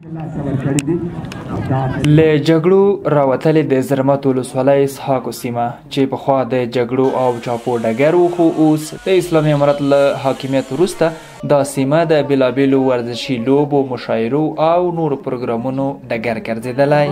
له جګړو راوتلې د زرمت ولسوالۍ اسحاقو سیمه چې پخوا د جګړو او چاپو ډګر و، خو اوس د اسلامي امارت له حاکمیت وروسته دا سیمه د بېلابېلو ورزشي لوبو، مشاعرو او نورو پروګرامونو ډګر ګرځېدلی.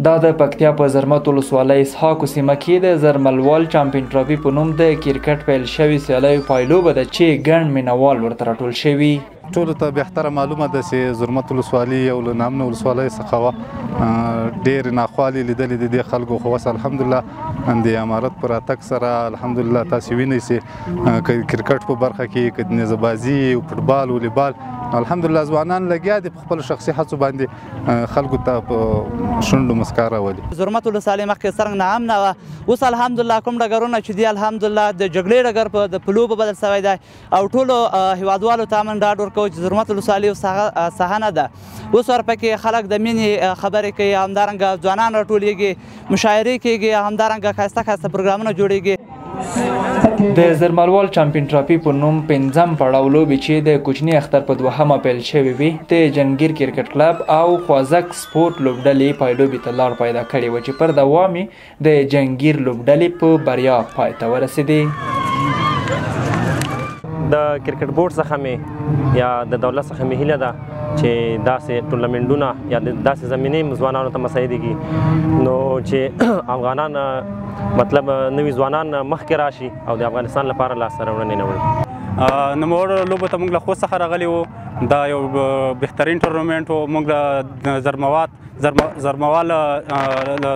دا د پکتیا په زرمت ولسوالۍ اسحاقو سیمه کې د زرملوال چامپیون ټرافي په نوم د کرکټ پیل شوي سیالیو پایلوبه ده چې ګڼ مینوال ورته راټول شوي. ټولو ته بهتره معلومه ده چې زرمت ولسوالي یو له نامنه ولسوالۍ څخه وه. ډېرې ناخوالې لیدلې د دې خلکو، خو اوس الحمدلله د امارت په راتګ سره الحمدلله تاسې وینئ چې که کرکټ په برخه کې، که نیزهبازي، فوټبال، ولیبال، الحمدلله ځوانان لګیا دي په خپلو شخصي هڅو باندې خلکو ته په شونډو مسکا راولي. زرمت ولسوالۍ مخکې څرنګه ناامنه وه، اوس الحمدلله کوم ډګرونه چې دي الحمدلله د جګړې ډګر د پلوبه بدل شوی دی او ټولو هیوادوالو ته امن ډاډ ورکوو چې زرمت ولسوالۍ یو ساحه نه ده. اوس ورپکې خلک د مینې خبرې کوي، همدارنګه ځوانان راټولیږي، مشاعرې کیږي، همدارنګه ښایسته ښایسته پروګرامونه جوړیږي. د زرملوال چامپیون ټرافي په نوم 5م پړاو لوبې چې د کوچني اختر په 2مه پیل شوې وې، د جنګیر کرکټ کلب او خوازک سپورټ لوبډلې پایلوبې ته لار پیدا کړې وه چې پر دوام یې د جنګیر لوبډلې په بریا پای ته ورسېدې. د کرکټ بورډ څخه مې یا د دولت څخه مې هیله ده چې داسې ټورنمنټونه یا داسې زمینې ځوانانو ته مساعدې کړي نو چې افغانان مطلب نوي ځوانان مخکې راشي او د افغانستان لپاره لاسته راوړنې نه وړي. نوموړو لوبو ته موږ له خوست څخه راغلي وو. دا یو بهترین ټورنمنټ و. موږ د زرموال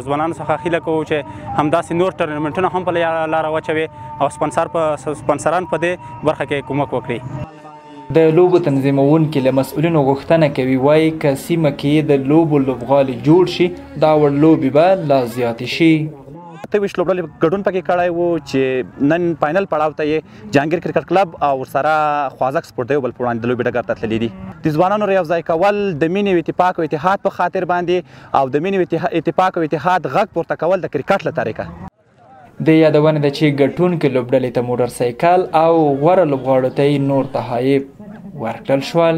ځوانانو څخه هیله کوو چې همداسې نور ټورنمنټونه هم په لاره واچوي او سپانسران په دې برخه کې کومک وکړي. د لوبو تنظیمونکي له مسؤلینو غوښتنه کوي، وایي که سیمه کې د لوبو لوبغالي جوړ شي دا وړ لوبې به لا زیاتې شي. 28 لوبډلې ګډون پکې کړی و چې نن فاینل پړاو ته یې جهانګیر کرکټ کلب او ورسره خوازک سپورټ یو بل په وړاندې د لوبې ډګر ته تللي دي. د ځوانانو یوځای کول د مینې او اتفاق او اتحاد په خاطر باندې او د مینې او اتفاق او اتحاد غږ پورته کول د کرکټ له طریقه. د یادونه ده چې ګټونکو لوبډلې ته موټر سایکل او غوره لوبغاړو ته نور تحایف ورکړل شول.